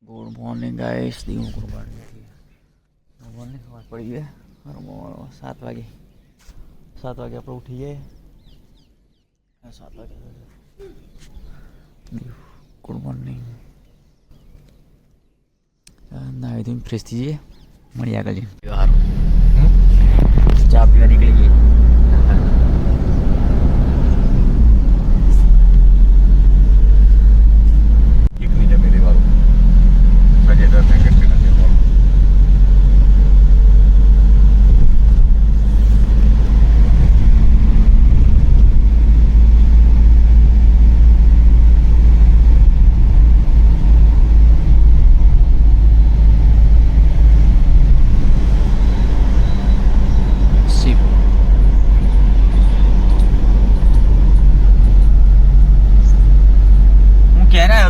Good morning guys दी कुर्बानी थी morning खबर पड़ी है और 7 वागे आप लोग उठिए 7 वागे गुड मॉर्निंग नहाई धोई फ्रेश थी मड़ी आगे जी चा पीवा निकली गई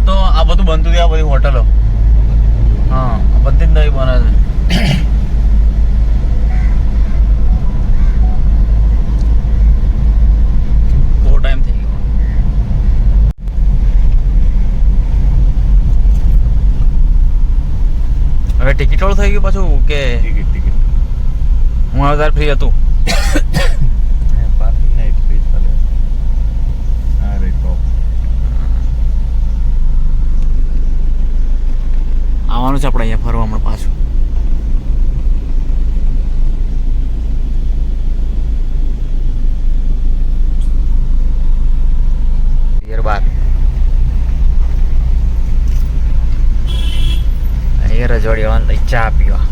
तो आ બધું બનતું થયું, આ બધી હોટલો હા બધી જ નવી બને છે. બહુ ટાઈમ થઈ ગયો. હવે ટિકિટ વાળું થઈ ગયું પાછું કે ટિકિટ હું હવે તાર ફ્રી હતું. આવવાનું છે આપણે અહીંયા ફરવા હમણાં પાછું. અહીંયા રજવાડી વાળા ચા પીવા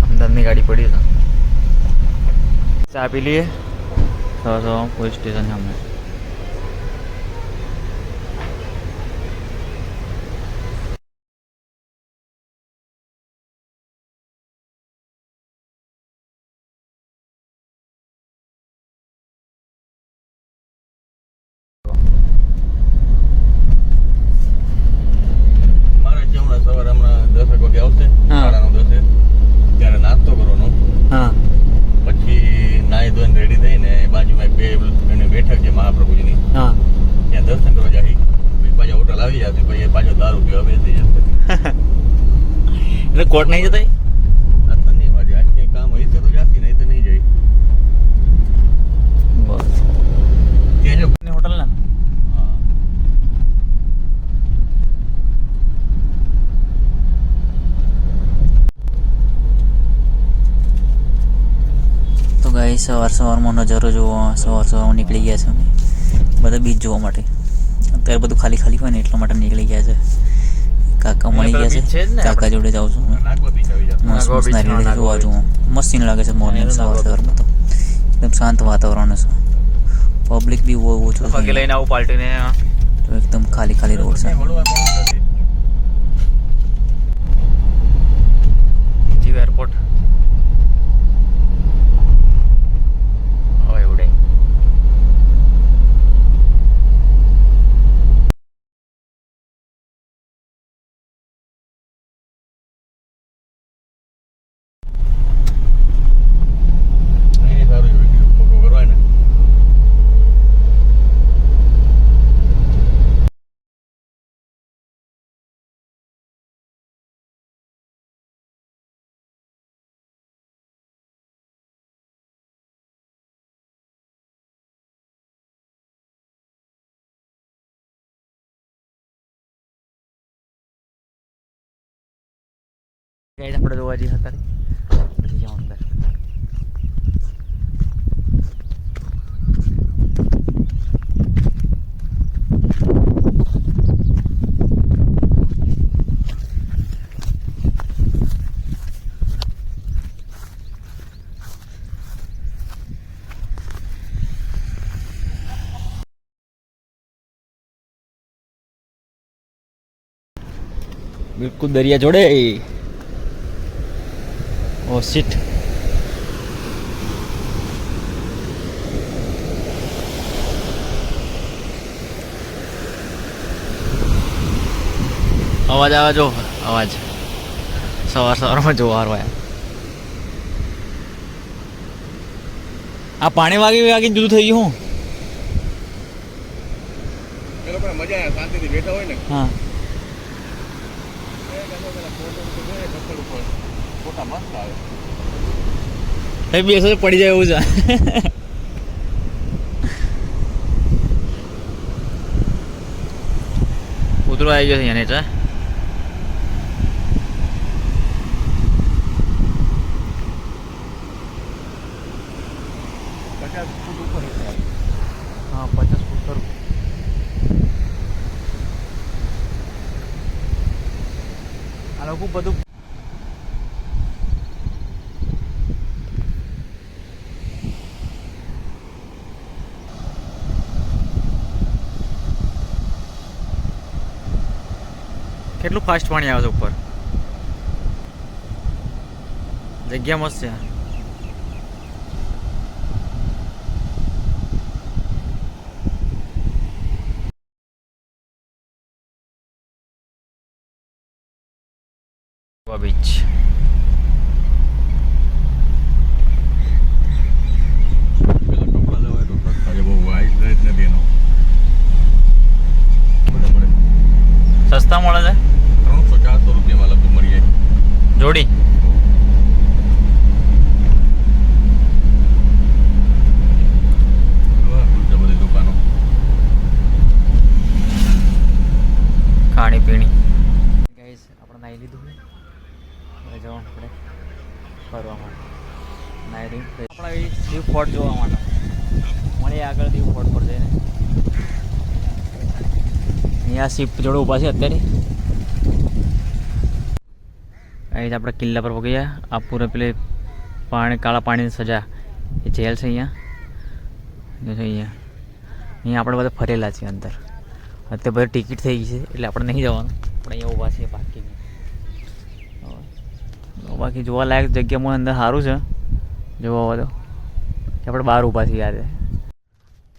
અમદાવાદની ગાડી પડી છે. ચા પી લઈએ પોલીસ સ્ટેશન સામે. એટલે કોર્ટ નહીં જતા કામ હોય તો જાતી નહીં તો નહીં જાય. હોટલ ના તો ગાઈ સવારમાં નજારો જોવા સવારમાં નીકળી ગયા છે અમે બધા બીચ જોવા માટે. અત્યારે બધું ખાલી ખાલી હોય ને એટલા માટે નીકળી ગયા છે. કાકા મળી ગયા છે, કાકા જોડે જાઉં છું જોવા છું. મસ્ત સીન લાગે છે મોર્નિંગ સવારમાં તો એકદમ શાંત વાતાવરણ છે. પબ્લિક બી બહુ ઓછું છે લઈને આવું પાર્ટીને તો એકદમ ખાલી ખાલી રોડ છે. જીવ એરપોર્ટ આપણે જોવા જઈએ અત્યારે પછી જાઓ અંદર. બિલકુલ દરિયા જોડે. Oh shit. અવાજ આવે જો અવાજ સવારમાં જોવા આવ્યા. આ પાણી વાગીને જુદું થઈ ગયું. હું મજા આવે શાંતિથી બેઠા હોય ને હા ફોટા મસ્ત આવે એ બેસો પડી જાય એવું છે કૂતરો આવી ગયો છે એને ચા હા 50 ફૂટ ખરું આ લોકો બધું કેટલું ફાસ્ટ પાણી આવે છે ઉપર જગ્યા મસ્ત છે બીચ કપડા લેવાય તો સસ્તા છે બહુ વાઇઝ રેટ નથી એનો સસ્તા મળે છે 300-400 રૂપિયામાં લગભગ મળી જાય જોડી બધી દુકાનો ખાણી પીણી ગાઈસ આપણે નાહી લીધું હવે જવાનું આપણે ફરવા માટે નાહી લીધું આપણે દીવ ફોર્ટ જોવા માટે મળીએ આગળ દીવ ફોર્ટ પર જઈને અહીંયા શિપ જોડે ઊભા છે અત્યારે અહીં આપણે કિલ્લા પર પગી ગયા આ પૂરે પેલે પાણી કાળા પાણીની સજા એ જેલ છે અહીંયા આપણે બધા ફરેલા છીએ અંદર અત્યારે બધા ટિકિટ થઈ ગઈ છે એટલે આપણે નહીં જવાનું આપણે અહીંયા ઊભા છીએ પાર્કિંગ બાકી જોવાલાયક જગ્યામાં અંદર સારું છે જોવા હોય તો કે આપણે બહાર ઊભા છીએ યાદ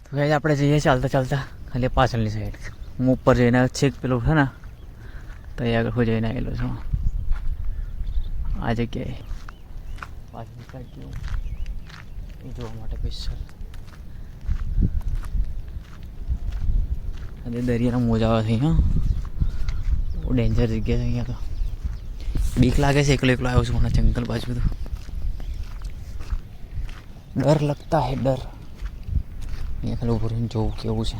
તો કહે આપણે જઈએ ચાલતા ચાલતા ખાલી પાછળની સાઈડ હું ઉપર જઈને છેક પેલું છે ને તો અહીં આગળ હું જઈને આવેલો છું આ જગ્યાએ પાછળની સાઈડ કેવું એ જોવા માટે સ્પેશિયલ અને દરિયાના મોજાવા છે હા બહુ ડેન્જર જગ્યા છે અહીંયા તો બીક લાગે છે એકલો એકલો આવ્યો છું મને જંગલ બાજુ તો ડર લગતા હે ડર અહીંયા ખાલી ઉભું રહીને જોવું કેવું છે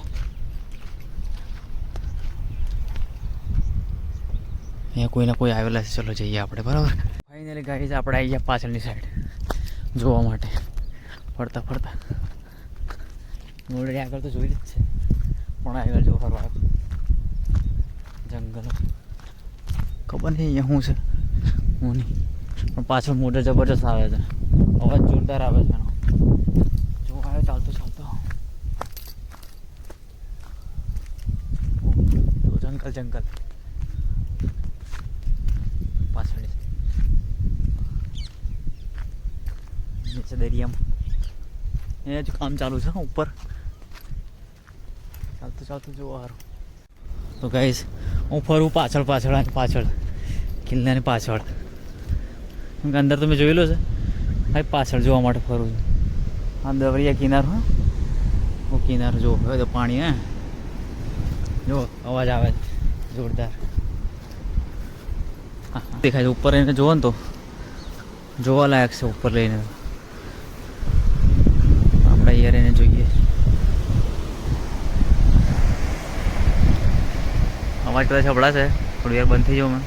અહીંયા કોઈને કોઈ આવેલા છે ચલો જઈએ આપણે બરાબર ફાઇનલી ગાઈઝ આપણે આવી ગયા પાછળની સાઈડ જોવા માટે ફરતા ફરતા ઓલરેડી આગળ તો જોઈ જ છે પણ આગળ જો ફરવા જંગલ ખબર નહીં અહીંયા શું છે હું નહીં પણ પાછળ મોટર જબરજસ્ત આવે છે અવાજ જોરદાર આવે છે એનો જો આવે ચાલતો ચાલતો જંગલ જંગલ પાછળ નીચે દરિયામાં અહીંયા જ કામ ચાલુ છે ઉપર ચાલતું ચાલતું જોવા સારું તો ગાઈસ હું ફરું પાછળ પાછળ અને પાછળ કિલ્લાની પાછળ કેમ કે અંદર તો મેં જોયેલો છે ભાઈ પાછળ જોવા માટે ફરું છું આ દરિયા કિનારો હા હું કિનારો જો હવે તો પાણી હે જો અવાજ આવે જોરદાર હા દેખાય છે ઉપર એને જોવો ને તો જોવાલાયક છે ઉપર લઈને આપણે અહીંયા રહીને જોઈએ અવાજ કદાચ હબળાશે થોડી વાર બંધ થઈ જાઉં મેં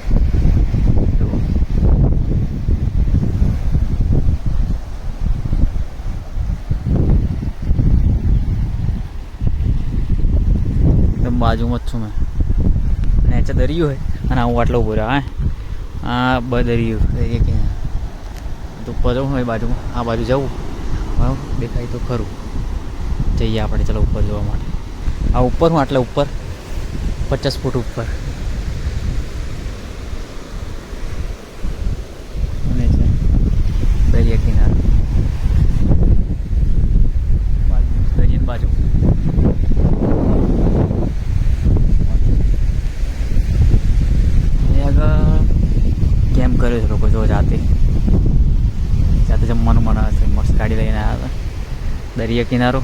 એકદમ બાજુમાં જ છું મેં નીચે દરિયો હોય અને હું આટલો ઉભો રહ્યો હા દરિયો કિનારે તો ઉપર જવું હોય બાજુમાં આ બાજુ જવું હા દેખાય તો ખરું જઈએ આપણે ચાલો ઉપર જોવા માટે આ ઉપર હું આટલા ઉપર 50 ફૂટ ઉપર અને છે દરિયા કિનારો દરિયાની બાજુ આગળ કેમ્પ કર્યો છે લોકો જો જાતે જમવાનું બનાવે છે મસ્ત ગાડી લઈને આવ્યા હતા દરિયા કિનારો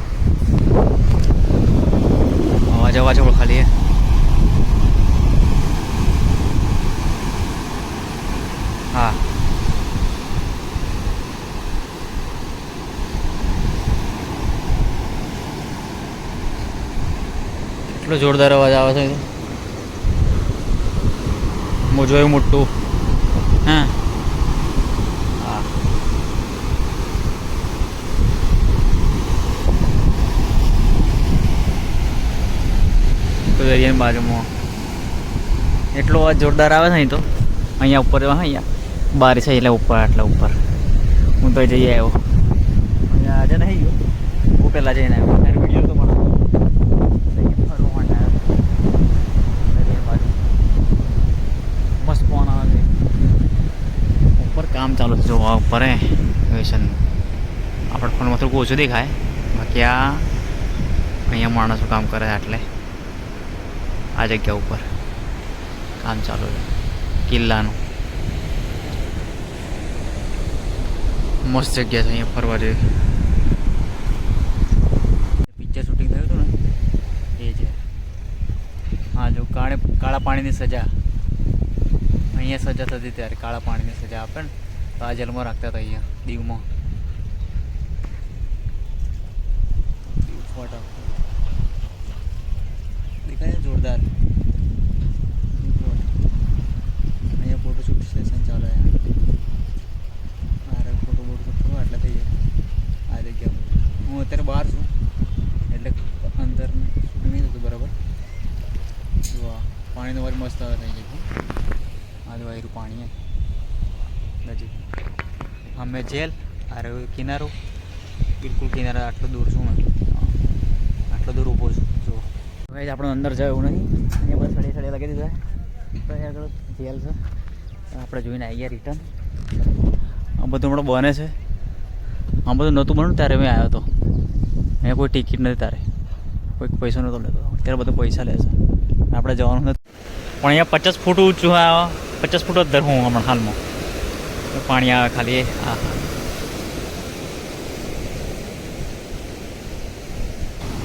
અવાજ ખાલી એટલો જોરદાર અવાજ આવે છે મોજો એવું મોટું હા હા દરિયાની બાજુમાં એટલો અવાજ જોરદાર આવે છે અહીં તો અહીંયા ઉપર અહીંયા બારી છે એટલે ઉપર આટલા ઉપર હું તો જઈ આવ્યો અહીંયા આજે નહીં ગયો હું પહેલાં જઈને આવ્યો ત્યારે વિડીયો તો પણ ફરવા માટે આવ્યો બાજુ મસ્ત ફોન આવે છે ઉપર કામ ચાલુ છે જોવા ઉપર હે વેશન આપણે ફોનમાં થોડુંક ઓછું દેખાય બાકી આ અહીંયા માણસો કામ કરે છે એટલે આ જગ્યા ઉપર કામ ચાલુ છે કિલ્લાનું મસ્ત જગ્યા છે અહીંયા ફરવા જેવી પિક્ચર શૂટિંગ થયું હતું ને એ છે હા જો કાળા પાણીની સજા અહીંયા સજા થતી ત્યારે કાળા પાણીની સજા આપે ને તો આ જેલમાં રાખતા હતા અહીંયા દીવમાં ફોટો દેખાય જોરદાર અહીંયા ફોટોશૂટ સેશન ચાલે મારે ફોટો કરવા એટલે થઈ જાય આ જગ્યા હું અત્યારે બહાર છું એટલે અંદર શૂટિંગ નહીં થતું બરાબર જો પાણીનો અવાજ મસ્ત આવે થઈ જાય આજુબાજુ પાણી નજીક અમે જેલ અરે કિનારો બિલકુલ કિનારા આટલો દૂર છું મેં આટલો દૂર ઊભો છું જો ભાઈ આપણે અંદર જાય એવું નહીં અહીંયા બધા સળિયા લગાવી દીધા તો અહીં આગળ જેલ છે આપણે જોઈને આવી ગયા રિટર્ન આ બધું હમણાં બને છે આ બધું નહોતું બન્યું ત્યારે મેં આવ્યો હતો અહીંયા કોઈ ટિકિટ નથી તારે કોઈ પૈસો નહોતો લેતો ત્યારે બધું પૈસા લે છે આપણે જવાનું નથી પણ અહીંયા 50 ફૂટ ઊંચું આ 50 ફૂટ જ દર હું હમણાં હાલમાં પાણી આવે ખાલી હા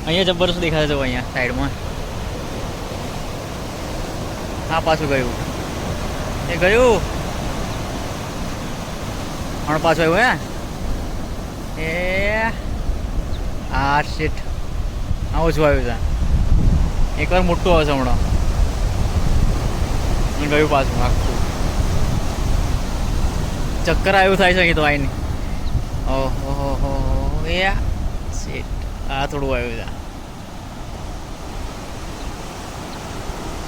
અહીંયા જબરદસ્ત દેખાય છે અહીંયા સાઈડમાં હા પાછું ગયું એ ગયું હમણાં પાછું આવ્યું હે એ આ શીટ આ ઓછું આવ્યું છે એકવાર મોટું આવે છે હમણાં ગયું પાછું આખું ચક્કર આવ્યું થાય છે અહીં તો આવીને ઓહો હો એ શીટ આ થોડું આવ્યું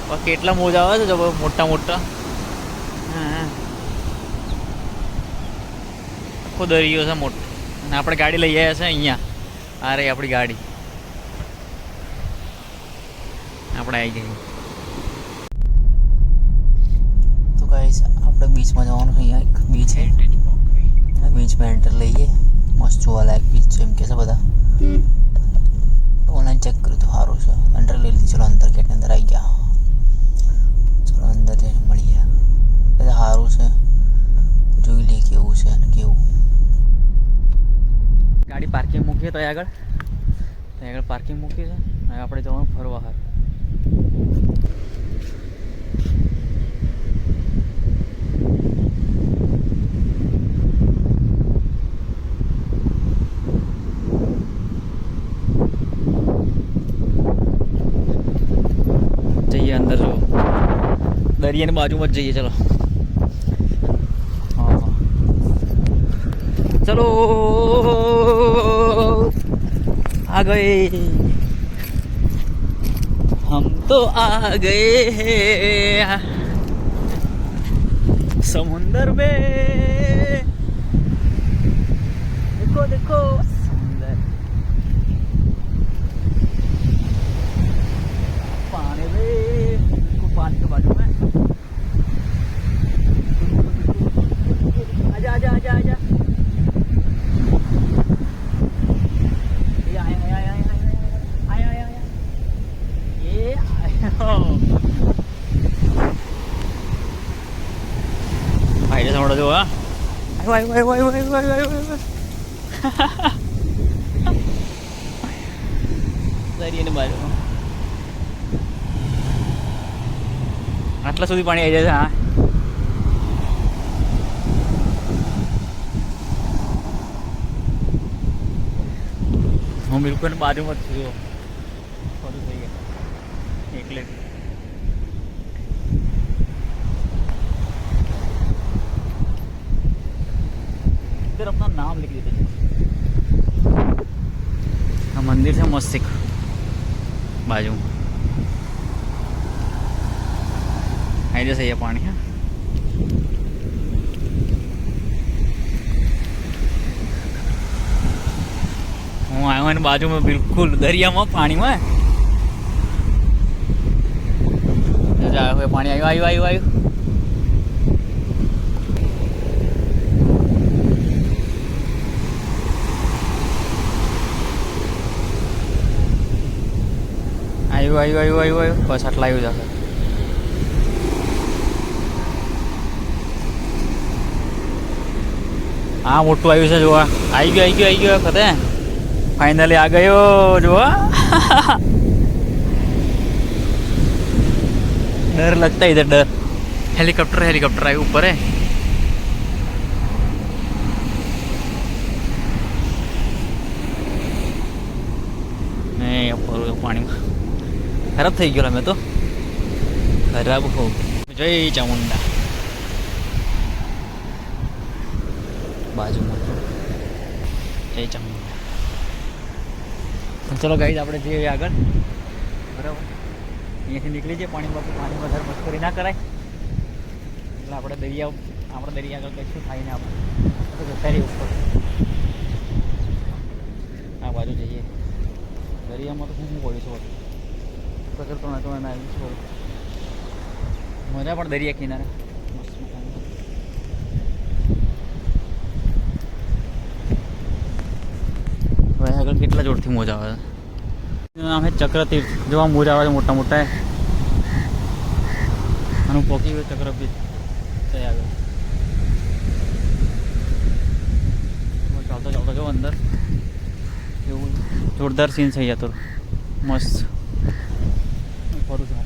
છે કેટલા મોજા આવે છે જો મોટા મોટા હા આખો દરિયો છે મોટો અને આપણે ગાડી લઈ આવ્યા છે અહીંયા આ રહી આપણી ગાડી આપણે આવી ગઈ તો ગાઈસ આપણે બીચમાં જવાનું છે અહીંયા એક બીચ છે બીચમાં એન્ટર લઈએ મસ્ત જોવાલાયક બીચ છે એમ કે છે બધા ઓનલાઈન ચેક કર્યું તો સારું છે અંદર લઈ લીધી ચલો અંદર ગેટની અંદર આવી ગયા ચલો અંદર જઈને મળીએ એટલે સારું છે જોઈ લઈએ કેવું છે અને કેવું ગાડી પાર્કિંગ મૂકીએ તો આગળ પાર્કિંગ મૂકી છે હવે આપણે જવાનું ફરવા હાર અંદર જો દરિયાની બાજુમાં જ જઈએ ચલો હા ચલો आ गए हम तो आ गए समुंदर में देखो देखो समुंदर पानी में पानी के बाजू में आजा आजा आजा आजा ભાઈ સાંભળો જો હા દરિયાની બાજુ આટલા સુધી પાણી આવી જાય છે હા હું બિલકુલ બાજુમાં જ છું થઈ ગયા निकले। इधर अपना नाम लिख देते हैं। मंदिर से मस्त बाजू आई जैसे ये पानी है। હું આવ્યો અને બાજુમાં બિલકુલ દરિયામાં પાણીમાં આવ્યો પાણી આવ્યું આવ્યું આવ્યું આવ્યું આવ્યું આવ્યું આવ્યું આવ્યું આવ્યું બસ આટલા આવ્યું જશે. હા મોટું આવ્યું છે જોવા. આવી ગયો ખરે फाइनली आ गयो जो डर लगता है इधर डर. हेलीकॉप्टर आए ऊपर है. नहीं ऊपर पानी में खराब थी गया मैं तो खराब हो. जय चामुंडा बाजू में जय चामुंडा. चलो गाइस આપણે જઈએ આગળ બરાબર. અહીંયાથી નીકળી જઈએ પાણીમાં વધારે મસ્કરી ના કરાય એટલે આપણે દરિયા આગળ કશું થાય ને આપણે જતા રહીએ ઉપર આ બાજુ જઈએ. દરિયામાં તો શું પડ્યું છે કચરતો ના આવી છે મજા પણ દરિયા કિનારે મસ્ત. આગળ કેટલા જોરથી મોજા આવે છે. નામ છે ચક્રતીર્થ. જોવા મોજા આવે છે મોટા મોટા. આનું પોકી હોય ચક્રતીર્થ ત્યાં આગળ ચાલતો જો અંદર એવું જોરદાર સીન થઈ જતો મસ્ત. ફરું છું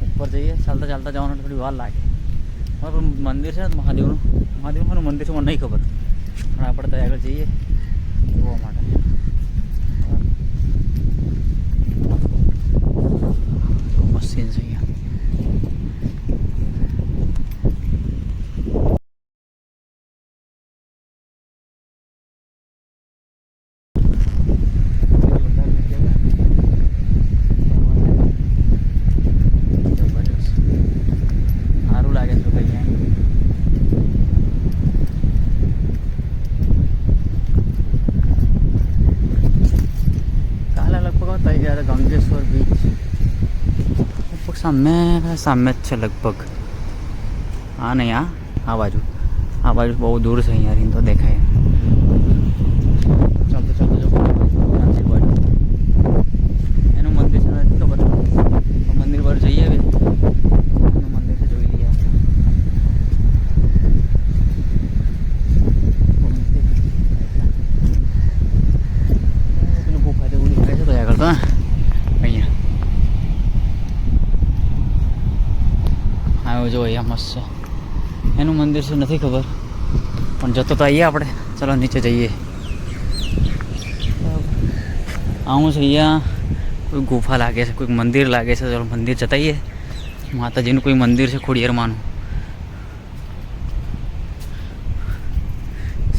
ઉપર જઈએ ચાલતા જવાનું થોડી વાર લાગે. મંદિર છે મહાદેવનું મંદિર છે મને નહીં ખબર પણ આપણે ત્યાં આગળ જઈએ જોવા માટે. મસ્ત સીન છે અહીંયા. સારું લાગે છે ભાઈ. गंगेश्वर बीच लगभग सामने જ છે લગભગ. હા નહીં આ બાજુ બહુ દૂર છે અહીંયાથી તો દેખાય. ચાલતો જો એનું મંદિર છે નથી ખબર. મંદિર પર જઈએ હવે એનું મંદિર છે જોઈ લઈએ. પેલું ગુફા જેવું દેખાય છે તો આગળ તો આવ્યો જો અહીંયા મસ્ત છે. એનું મંદિર છે નથી ખબર પણ જતો તો આવીએ આપણે. ચાલો નીચે જઈએ. આવું છે અહીંયા કોઈ ગુફા લાગે છે કોઈ મંદિર લાગે છે. ચાલો મંદિર જતા આવીએ. માતાજીનું કોઈ મંદિર છે ખોડિયારમાંનું.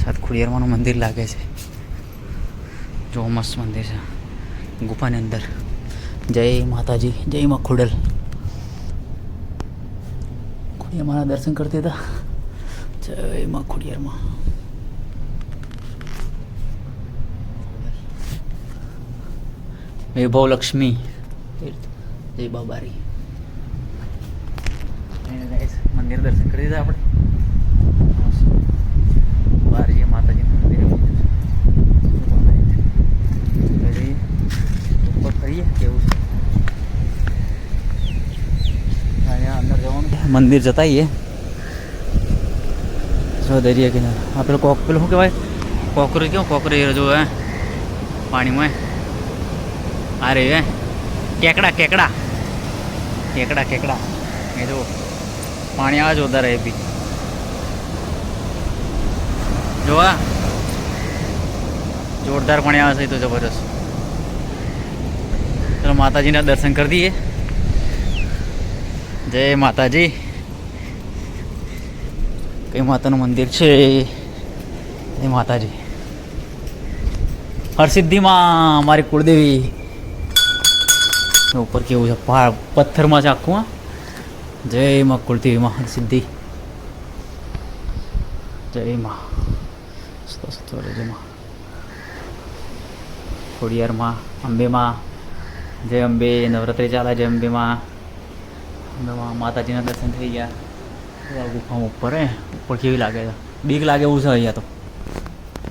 સાત ખોડિયારમાંનું મંદિર લાગે છે. જો મસ્ત મંદિર છે ગુફાની અંદર. જય માતાજી જય માં ખોડલ. ખોડિયારમાં દર્શન કરતા હતા. જય માં ખોડિયારમાં. વૈભવ લક્ષ્મી જય બાબારી. મંદિર દર્શન કરી દીધા આપણે. બહાર જઈએ માતાજી મંદિર ઉપર કરીએ કેવું છે. અંદર જવાનું મંદિર જતા આવીએ. દરિયા કિનારે આ પેલું પેલું શું કહેવાય કોકરી કેવું કોકરી જો હે પાણીમાં આ રે હે કેકડા એ જો પાણી આવે જોરદાર એ બી જોવા જોરદાર પાણી આવે છે તો જબરજસ્ત. चलो माता जी ना दर्शन कर दिए। जय माता जी। कई माता नु मंदिर छे। जय माता जी। हरसिद्धि माँ हमारी कुलदेवी ऊपर केवू छे पहाड़ पत्थर में आखू। जय माँ कुलदेवी माँ हरसिद्धि। जय माँ जय माँ खोड़ियार माँ अंबे माँ। जय अंबे। नवरात्रि चाले। जय अंबे माँ। माता जी दर्शन थी गया। गुफा ऊपर है ऊपर केवी लागे बीक लागे एवं है अँ तो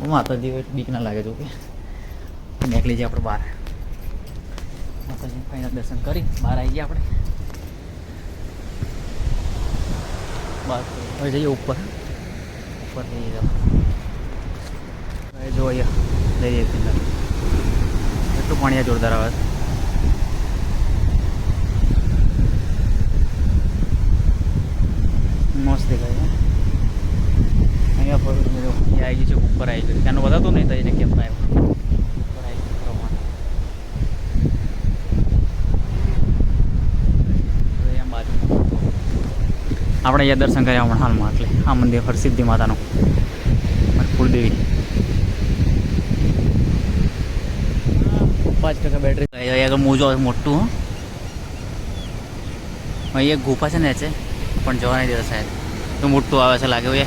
माता जी बीक ना लगे जो कि निकली जाए आप बहार माता जी कहीं दर्शन करी बहार आई गए आप बस जाइए ऊपर ऊपर जाइए जो अँ दरिया किनारे एटू पानी जोरदार आवे मस्त देखाय अँ पर आई गई ऊपर आई गई क्या बता तो नहीं था जगह ऊपर आई बाजू આપણે અહીંયા દર્શન કર્યા હમણાં હાલમાં એટલે આ મંદિર હરસિદ્ધિ માતાનું કુળદેવી 5% બેટરી અહીંયા આગળ મોજો મોટું અહીંયા ગુફા છે ને છે પણ જવા નહીં દેતા સાહેબ તો મોટું આવે છે લાગે એ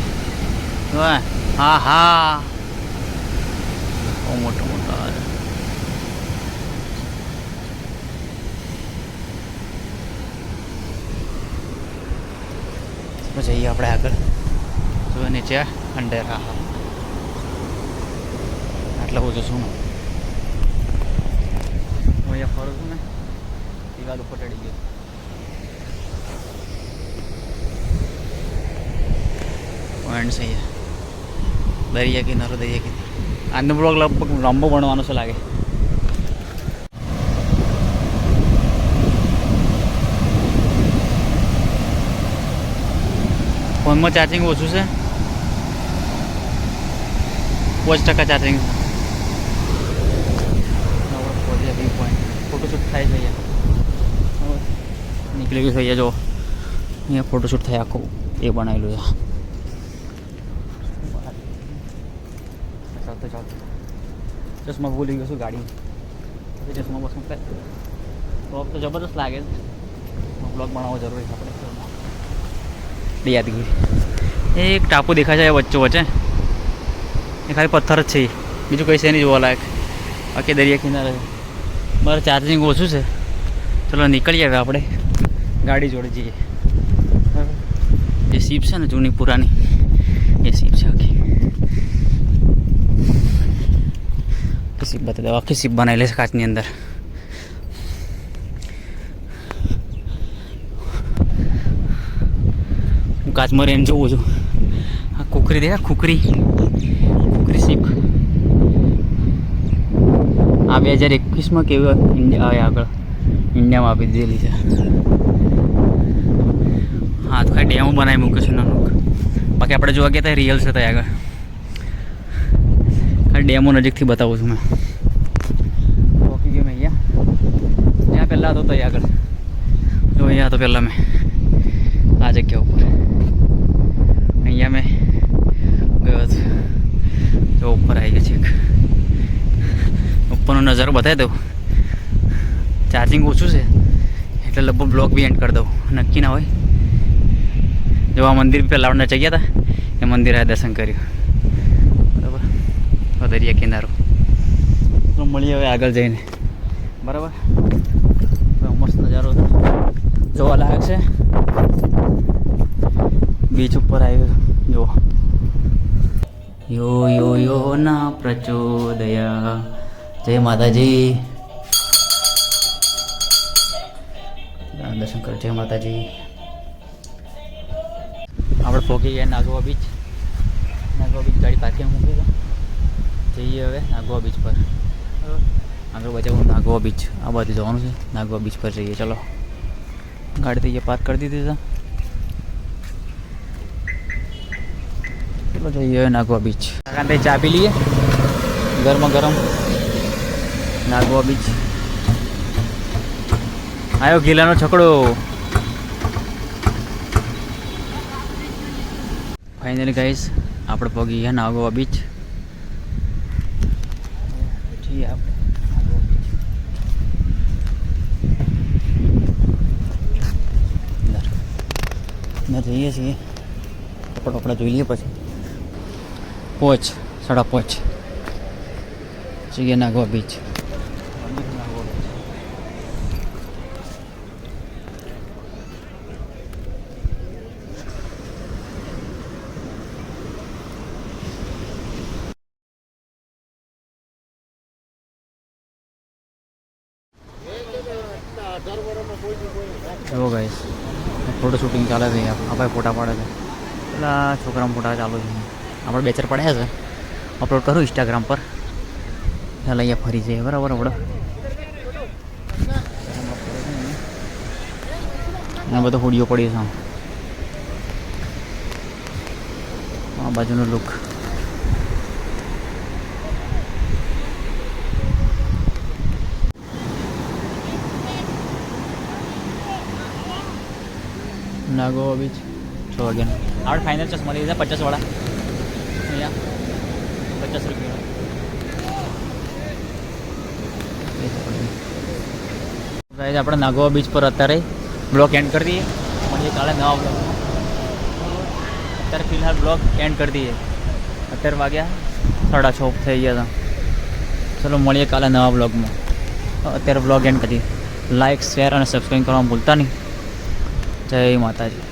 હા હા બહુ મોટું મોટું આવે તો જઈએ આપણે આગળ જો નીચે અંડર હા હા આટલા ઓછું છું ને હું અહીંયા ફરું છું ને દિવાલ ઉપર ચડી ગયો पॉइंट सही है दरिया किनारो आजनो ब्लॉग लगभग लंबो बनवानो से लागे फोन में चार्जिंग ओछू से 5% चार्जिंग फोटोशूट थाय निकली गई सही है जो अँ फोटोशूट थे आखो ये बनाएलू है चालते चालते चश्मा भूली गयो छूँ गाड़ी चश्मा बस तो अब तो जबरदस्त लगे ब्लॉग बनावो जरूरी है अपने यादगिरी एक टापू देखा जाए वच्चो वच्चे ये खाली पत्थर ज छे बीजू कई से नहीं जोवा लायक बाकी दरिया किनारे मारे चार्जिंग ओछू से चलो निकलिए हवे आपणे गाड़ी जोड़े जाइए ये सीप है ना जूनी पुरानी ये सीप है आखी सीप बता दो आखी सीप बनाई ले काचनी अंदर काच में रेन जोव छू आ कुकरी देखा खुकरी खुकरी सीप आ 2021 में केवी इंडिया आग इंडिया में आपी दीधेली है हाँ तो कहीं डेमो बनाई मूक्यो छे नानो बाकी आपणे जोवा गया था रियल से आग खाली डेमो नजीक थी बताऊँ छूँ मैं पहुँची गयो मैं अँ ज्यादा पहला तो आग जो अँ तो पहला मैं आ जगह पर अँ मैं गयो जो ऊपर आई गया छेक ऊपर नजारो बताई दो चार्जिंग ओछू से એટલે लगभग ब्लॉग भी एंड कर दो नक्की ना हो जो आ मंदिर पे पहला नचाई गया था ये मंदिर है दर्शन कर्યું बराबर दरिया किनारो तो મળીએ હવે આગળ જઈને બરાબર મસ્ત નજારો જોવા લાયક છે बीच ऊपर આવ્યો જો यो यो यो ना प्रचोदया जय माताजी दर्शन कर जय माताजी આપણે પહોંચી ગયા નાગવા બીચ ગાડી પાર્કિંગ મૂકી દો જઈએ હવે નાગવા બીચ પર આગળ બચાવું નાગવા બીચ આ બાજુ જવાનું છે નાગવા બીચ પર જઈએ ચલો ગાડી તો ये पार्क कर दी थी था चलो जाइए नागवा बीच चा पी लिए गर्मा गर्म नागवा बीच આવ્યો ગીલાનો છકડો. ફાઇનલી ગાઈસ આપણે પગી ગયા નાગોવા બીચ. જઈએ છીએ કપડા જોઈ લઈએ પછી. 5:30 જઈએ નાગોવા બીચ. જો ગાઈસ ફોટો શૂટિંગ ચાલે છે. આપણે ફોટા પાડે છે. પેલા છોકરામાં ફોટા ચાલુ છે. આપણે 2-4 પડ્યા છે. અપલોડ કરું ઇન્સ્ટાગ્રામ પર. ચાલ અહીંયા ફરી જઈએ. બરાબર આપણે આ બધો હોડીઓ પડી છે. આ બાજુનો લુક. નાગોવા બીચ 6 વાગ્યાનો. આપણે ફાઇનલ ચશ્મા લઈ લીધા 50 વાળા. અહીંયા 50 રૂપિયા. ગાઈસ આપણે નાગોવા બીચ પર અત્યારે બ્લોગ એન્ડ કરી દઈએ. મળીએ કાલે નવા બ્લોગ. અત્યારે ફિલહાલ બ્લોગ એન્ડ કરી દઈએ. અત્યારે વાગ્યા 6:30 થઈ ગયા હતા. ચલો મળીએ કાલે નવા બ્લોગમાં. અત્યારે બ્લોગ એન્ડ કરીએ. લાઇક શેર અને સબસ્ક્રાઈબ કરવાનું ભૂલતા નહીં. જય માતાજી.